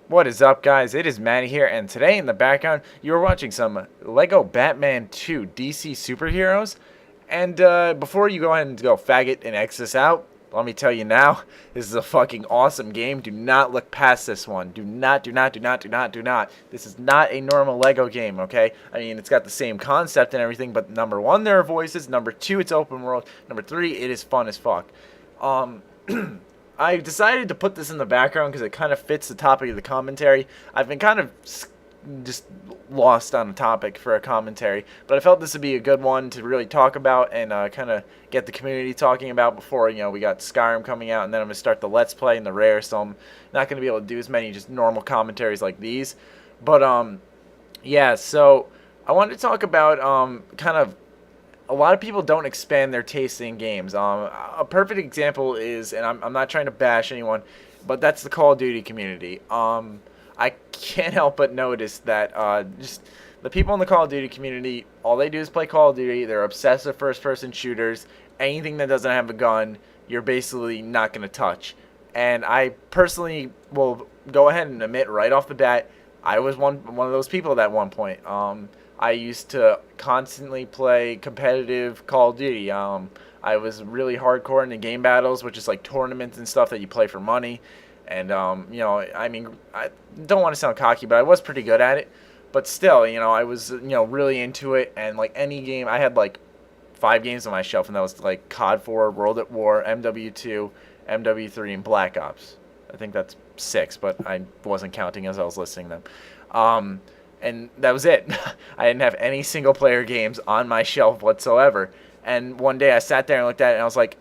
What is up, guys? It is Matty here, and today in the background, you are watching some Lego Batman 2 DC Superheroes. And before you go ahead and go faggot and X this out, let me tell you now, this is a fucking awesome game. Do not look past this one. Do not, do not, do not, do not, do not. This is not a normal Lego game, okay? I mean, it's got the same concept and everything, but number one, there are voices. Number two, it's open world. Number three, it is fun as fuck. Um... I decided to put this in the background because it kind of fits the topic of the commentary. I've been kind of just lost on the topic for a commentary, but I felt this would be a good one to really talk about and kind of get the community talking about before, we got Skyrim coming out, and then I'm going to start the Let's Play and the Rare, so I'm not going to be able to do as many just normal commentaries like these. But, yeah, so I wanted to talk about kind of a lot of people don't expand their taste in games. A perfect example is, and I'm not trying to bash anyone, but that's the Call of Duty community. I can't help but notice that just the people in the Call of Duty community, all they do is play Call of Duty. They're obsessed with first-person shooters. Anything that doesn't have a gun, you're basically not going to touch. And I personally will go ahead and admit right off the bat, I was one of those people at one point. I used to constantly play competitive Call of Duty. I was really hardcore in the game battles, which is like tournaments and stuff that you play for money. And, I mean, I don't want to sound cocky, but I was pretty good at it. But still, I was, really into it. And, like, any game, I had, like, 5 games on my shelf, and that was, like, COD 4, World at War, MW2, MW3, and Black Ops. I think that's 6, but I wasn't counting as I was listing them. And that was it. I didn't have any single player games on my shelf whatsoever. And one day I sat there and looked at it and I was like,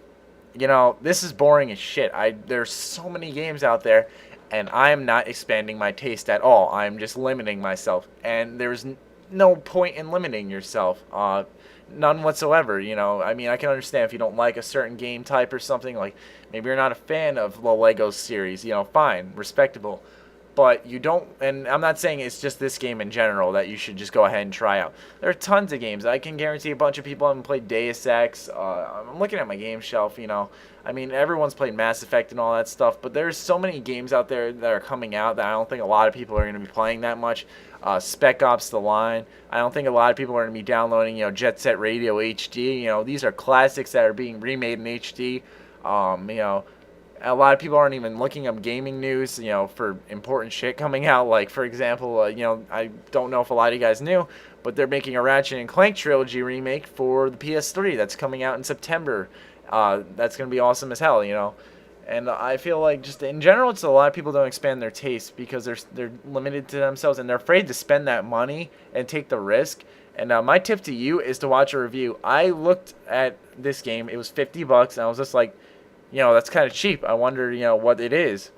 this is boring as shit. There's so many games out there, and I'm not expanding my taste at all. I'm just limiting myself. And there's no point in limiting yourself. None whatsoever. I mean, I can understand if you don't like a certain game type or something, like maybe you're not a fan of the Lego series, fine, respectable. But you don't, and I'm not saying it's just this game in general that you should just go ahead and try out. There are tons of games. I can guarantee a bunch of people haven't played Deus Ex. I'm looking at my game shelf, I mean, everyone's played Mass Effect and all that stuff, but there's so many games out there that are coming out that I don't think a lot of people are going to be playing that much. Spec Ops The Line. I don't think a lot of people are going to be downloading, Jet Set Radio HD. These are classics that are being remade in HD. A lot of people aren't even looking up gaming news, for important shit coming out. Like, for example, I don't know if a lot of you guys knew, but they're making a Ratchet and Clank trilogy remake for the PS3 that's coming out in September. That's going to be awesome as hell, And I feel like just in general, it's a lot of people don't expand their taste because they're limited to themselves and they're afraid to spend that money and take the risk. And my tip to you is to watch a review. I looked at this game. It was $50, and I was just like, that's kind of cheap. I wonder, what it is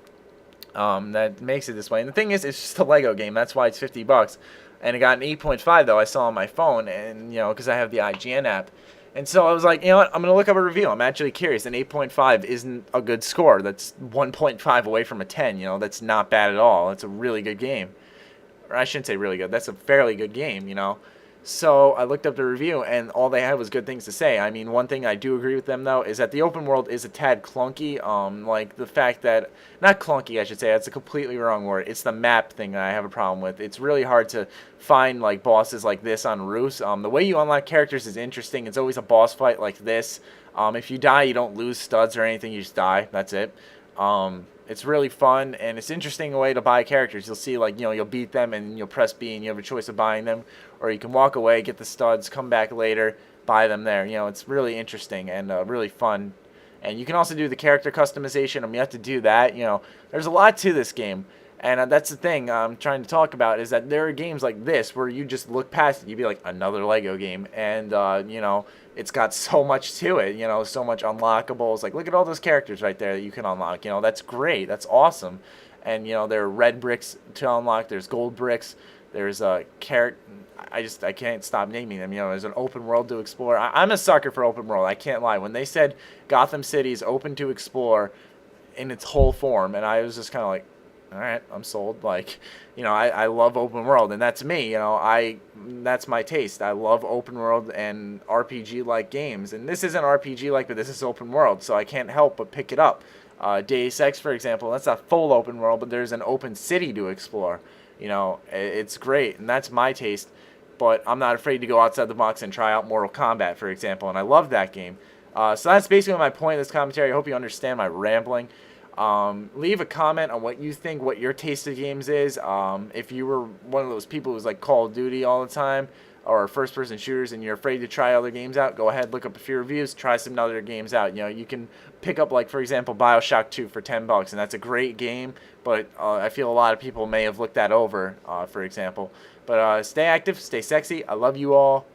that makes it this way. And the thing is, it's just a Lego game. That's why it's $50. And it got an 8.5, though. I saw on my phone, and, because I have the IGN app. And so I was like, you know what, I'm going to look up a review. I'm actually curious. An 8.5 isn't a good score. That's 1.5 away from a 10. That's not bad at all. It's a really good game. Or I shouldn't say really good. That's a fairly good game, So I looked up the review, and all they had was good things to say. I mean, one thing I do agree with them, though, is that the open world is a tad clunky. Like, the fact that... Not clunky, I should say. That's a completely wrong word. It's the map thing that I have a problem with. It's really hard to find, like, bosses like this on roofs. The way you unlock characters is interesting. It's always a boss fight like this. If you die, you don't lose studs or anything. You just die. That's it. It's really fun, and it's an interesting way to buy characters. You'll see, like, you'll beat them, and you'll press B, and you have a choice of buying them. Or you can walk away, get the studs, come back later, buy them there. It's really interesting and really fun. And you can also do the character customization. You have to do that. There's a lot to this game. And that's the thing I'm trying to talk about, is that there are games like this where you just look past it. You'd be like, another Lego game. And, it's got so much to it, so much unlockables. Like, look at all those characters right there that you can unlock. That's great. That's awesome. And, there are red bricks to unlock. There's gold bricks. There's a carrot. I can't stop naming them. There's an open world to explore. I'm a sucker for open world. I can't lie. When they said Gotham City is open to explore in its whole form, and I was just kind of like, all right, I'm sold. Like, I love open world, and that's me. That's my taste. I love open world and RPG-like games, and this isn't RPG-like, but this is open world, so I can't help but pick it up. Deus Ex, for example, that's a full open world, but there's an open city to explore. It's great, and that's my taste. But I'm not afraid to go outside the box and try out Mortal Kombat, for example, and I love that game. So that's basically my point of this commentary. I hope you understand my rambling. Leave a comment on what you think, what your taste of games is. If you were one of those people who's like Call of Duty all the time, or first-person shooters, and you're afraid to try other games out, go ahead, look up a few reviews, try some other games out. You can pick up, like, for example, BioShock 2 for $10, and that's a great game, but I feel a lot of people may have looked that over, for example. But stay active, stay sexy. I love you all.